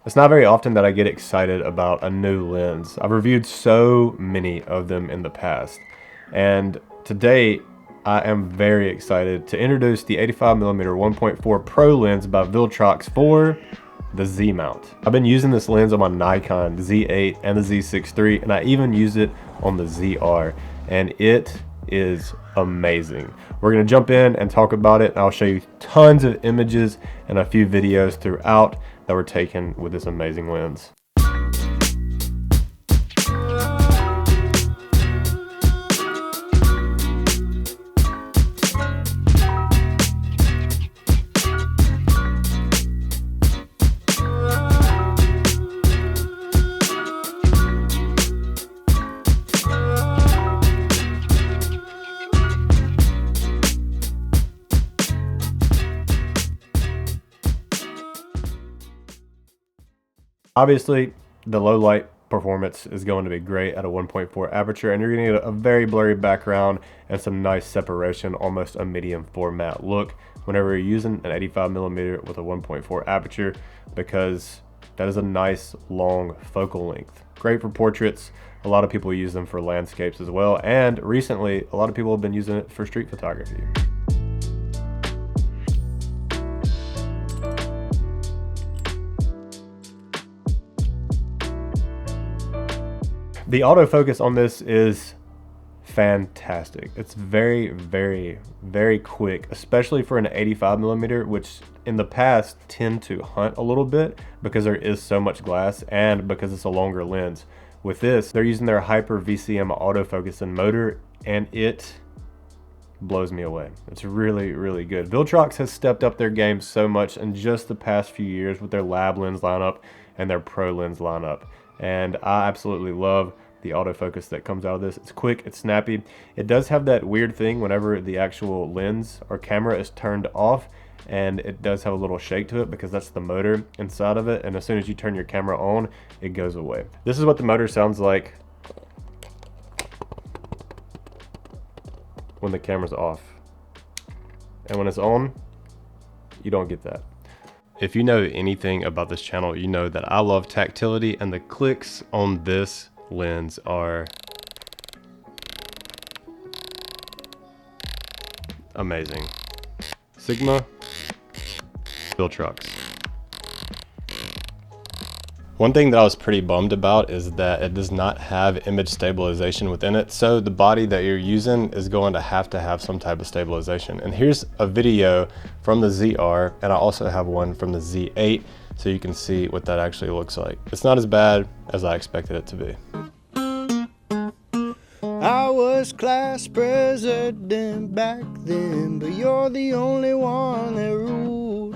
It's not very often that I get excited about a new lens. I've reviewed so many of them in the past, and today I am very excited to introduce the 85mm 1.4 Pro lens by Viltrox for the Z mount. I've been using this lens on my Nikon Z8 and the Z6 III, and I even use it on the ZR, and it is amazing. We're gonna jump in and talk about it, and I'll show you tons of images and a few videos throughout that were taken with this amazing lens. Obviously, the low light performance is going to be great at a 1.4 aperture, and you're going to get a very blurry background and some nice separation, almost a medium format look whenever you're using an 85mm with a 1.4 aperture, because that is a nice long focal length. Great for portraits. A lot of people use them for landscapes as well, and recently a lot of people have been using it for street photography. The autofocus on this is fantastic. It's very, very, very quick, especially for an 85mm, which in the past tend to hunt a little bit because there is so much glass and because it's a longer lens. With this, they're using their Hyper VCM autofocus and motor, and it blows me away. It's really, really good. Viltrox has stepped up their game so much in just the past few years with their lab lens lineup and their pro lens lineup, and I absolutely love the autofocus that comes out of this. It's quick, it's snappy. It does have that weird thing whenever the actual lens or camera is turned off, and it does have a little shake to it because that's the motor inside of it, and as soon as you turn your camera on, it goes away. This is what the motor sounds like when the camera's off, and when it's on, you don't get that. If you know anything about this channel, you know that I love tactility, and the clicks on this lens are amazing. Sigma, Viltrox. One thing that I was pretty bummed about is that it does not have image stabilization within it, so the body that you're using is going to have some type of stabilization. And here's a video from the ZR, and I also have one from the Z8, so you can see what that actually looks like. It's not as bad as I expected it to be. I was class president back then, but you're the only one that ruled.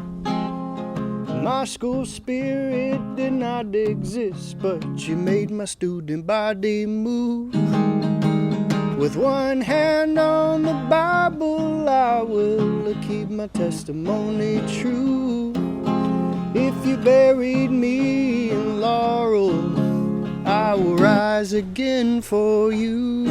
My school spirit did not exist, but you made my student body move. With one hand on the Bible, I will keep my testimony true. If you buried me in laurel, I will rise again for you.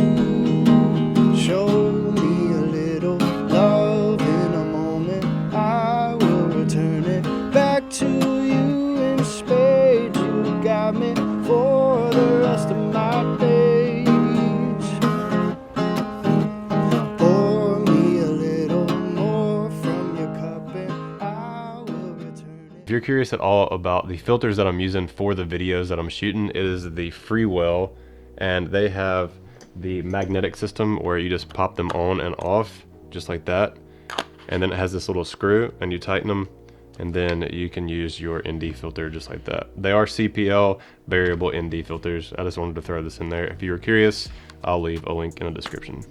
Show me a little love in a moment, I will return it back to you in spades. You got me for the rest of my days. Pour me a little more from your cup and I will return it. If you're curious at all about the filters that I'm using for the videos that I'm shooting, it is the Freewell, and they have the magnetic system where you just pop them on and off just like that, and then it has this little screw and you tighten them, and then you can use your ND filter just like that. They are CPL variable ND filters. I just wanted to throw this in there. If you were curious, I'll leave a link in the description.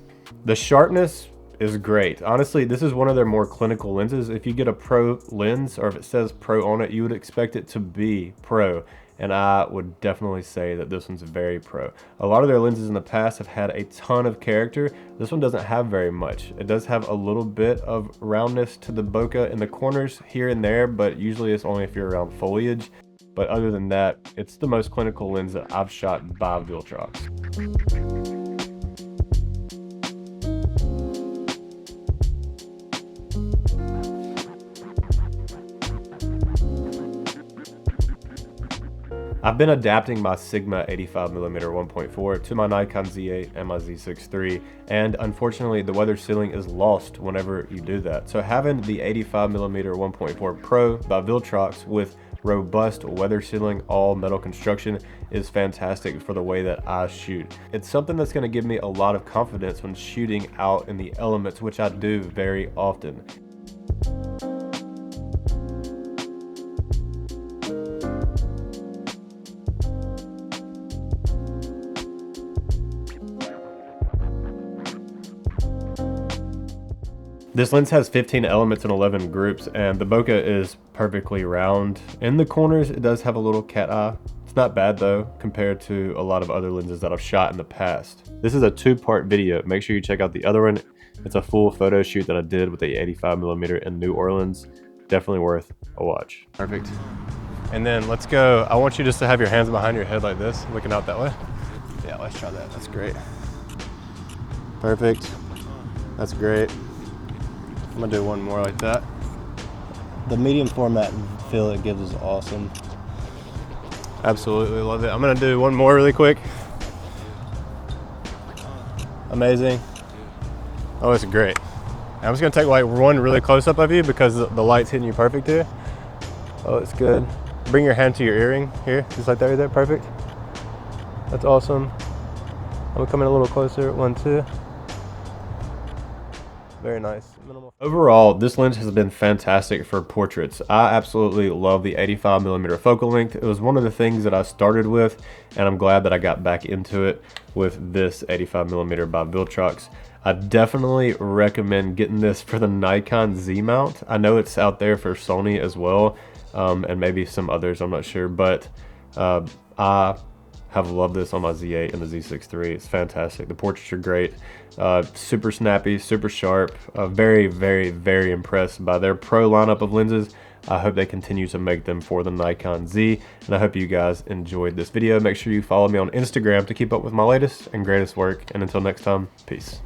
The sharpness is great. Honestly, this is one of their more clinical lenses. If you get a pro lens, or if it says pro on it, you would expect it to be pro, and I would definitely say that this one's very pro. A lot of their lenses in the past have had a ton of character. This one doesn't have very much. It does have a little bit of roundness to the bokeh in the corners here and there, but usually it's only if you're around foliage. But other than that, it's the most clinical lens that I've shot by Viltrox. I've been adapting my Sigma 85mm 1.4 to my Nikon Z8 and my Z6 III, and unfortunately the weather sealing is lost whenever you do that. So having the 85mm 1.4 Pro by Viltrox with robust weather sealing all metal construction is fantastic for the way that I shoot. It's something that's going to give me a lot of confidence when shooting out in the elements, which I do very often. This lens has 15 elements and 11 groups, and the bokeh is perfectly round. In the corners, it does have a little cat eye. It's not bad though, compared to a lot of other lenses that I've shot in the past. This is a 2-part video. Make sure you check out the other one. It's a full photo shoot that I did with the 85mm in New Orleans. Definitely worth a watch. Perfect. And then let's go. I want you just to have your hands behind your head like this, looking out that way. Yeah, let's try that. That's great. Perfect. That's great. I'm gonna do one more like that. The medium format feel it gives is awesome. Absolutely love it. I'm gonna do one more really quick. Amazing. Oh, it's great. I'm just gonna take like one really close up of you because the light's hitting you perfect here. Oh, it's good. Bring your hand to your earring here, just like that right there, perfect. That's awesome. I'm gonna come in a little closer, 1, 2. Very nice. Minimal. Overall, this lens has been fantastic for portraits. I absolutely love the 85mm focal length. It was one of the things that I started with, and I'm glad that I got back into it with this 85mm by Viltrox. I definitely recommend getting this for the Nikon Z mount. I know it's out there for Sony as well, and maybe some others, I'm not sure, but I have loved this on my Z8 and the Z6 III. It's fantastic. The portraits are great. Super snappy, super sharp. Very, very, very impressed by their Pro lineup of lenses. I hope they continue to make them for the Nikon Z, and I hope you guys enjoyed this video. Make sure you follow me on Instagram to keep up with my latest and greatest work, and until next time, peace.